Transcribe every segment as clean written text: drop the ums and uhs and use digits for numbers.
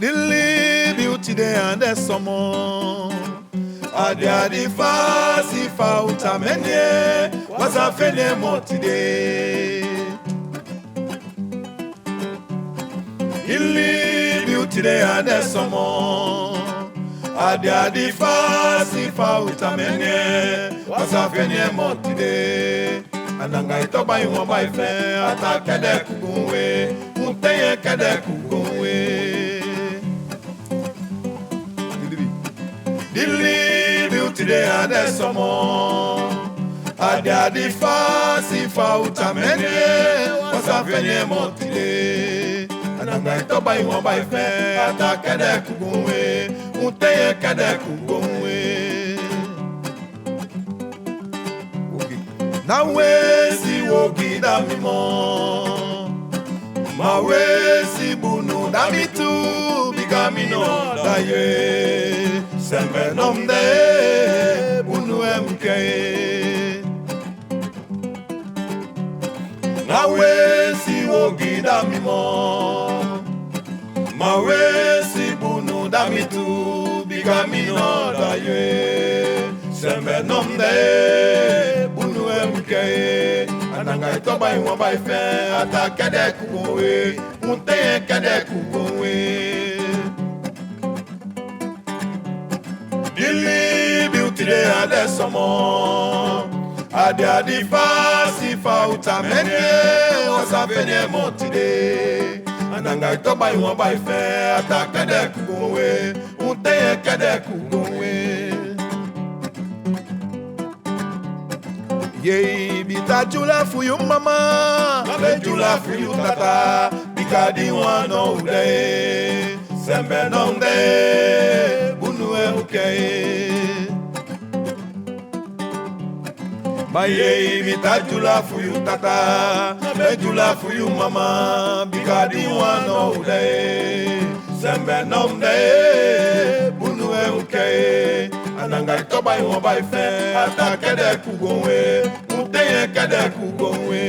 The libie today and the summer. Adia di fasi fa utamenye. Was a fene mo today. The libie today and the summer. Adia di fasi fa utamenye. Was a fene mo today. Ananga itoba yuwa ba ife. Ata kede kugunwe. Uteye kede kugunwe. Libie today and the summer. Adia di fasi fa utamenye. Was a fene mo today. Ananga itoba yuwa ba ife. Ata kede kugunwe. Uteye kede kugunwe. Na wesi wogi da mimo. Ma wesi bunu da mitu. Biga mino da ye. Sembe nomde bunu emke. Na wesi wogi da mimo. Ma wesi bunu da mitu. Biga mino da ye. Sembe nomde bunu emke. Ananga itoba iwa ba ife. Ata kede kugowe. Unte kede kugowe. Libie today and the summer. Adia di fasi fa utamenye. Was a fene mo today. Ananga itoba iwa ba ife. Ata kede kugowe. Unte kede kugowe. Yei bita jula for you mama. Abe jula for you tata. Bikadi wano ude. Sembe nonde. Bunu emke. Ma yei bita jula for you tata. Abe jula for you mama. Bikadi wano ude. Sembe nonde. Bunu emke. Ananga itoba iwa ba ife. Ata kede kugonwe. Uteye kede kugonwe.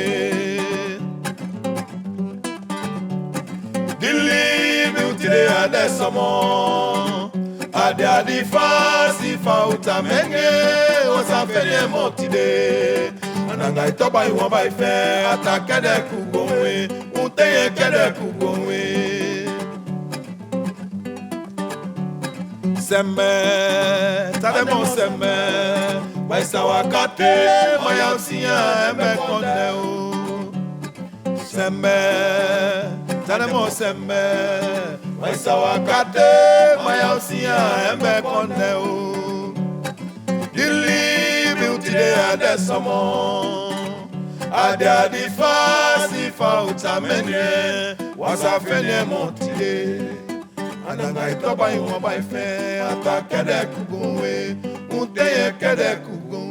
The libie today and the summer. Adia di fasi fa utamenye. Was a fene mo today. Ananga itoba iwa ba ife. Ata kede kugonwe. Uteye kede kugonwe. Sembe, tademo sembe, maisa wakate, maya usiya embe konde o. Sembe, tademo sembe, maisa wakate, maya usiya embe konde o. The libie today and the summer. Adia di fasi fa utamenye. Was a fene mo today. Ananga itoba iwa ba ife. Ata kede kugunwe. Uteye kede kugunwe.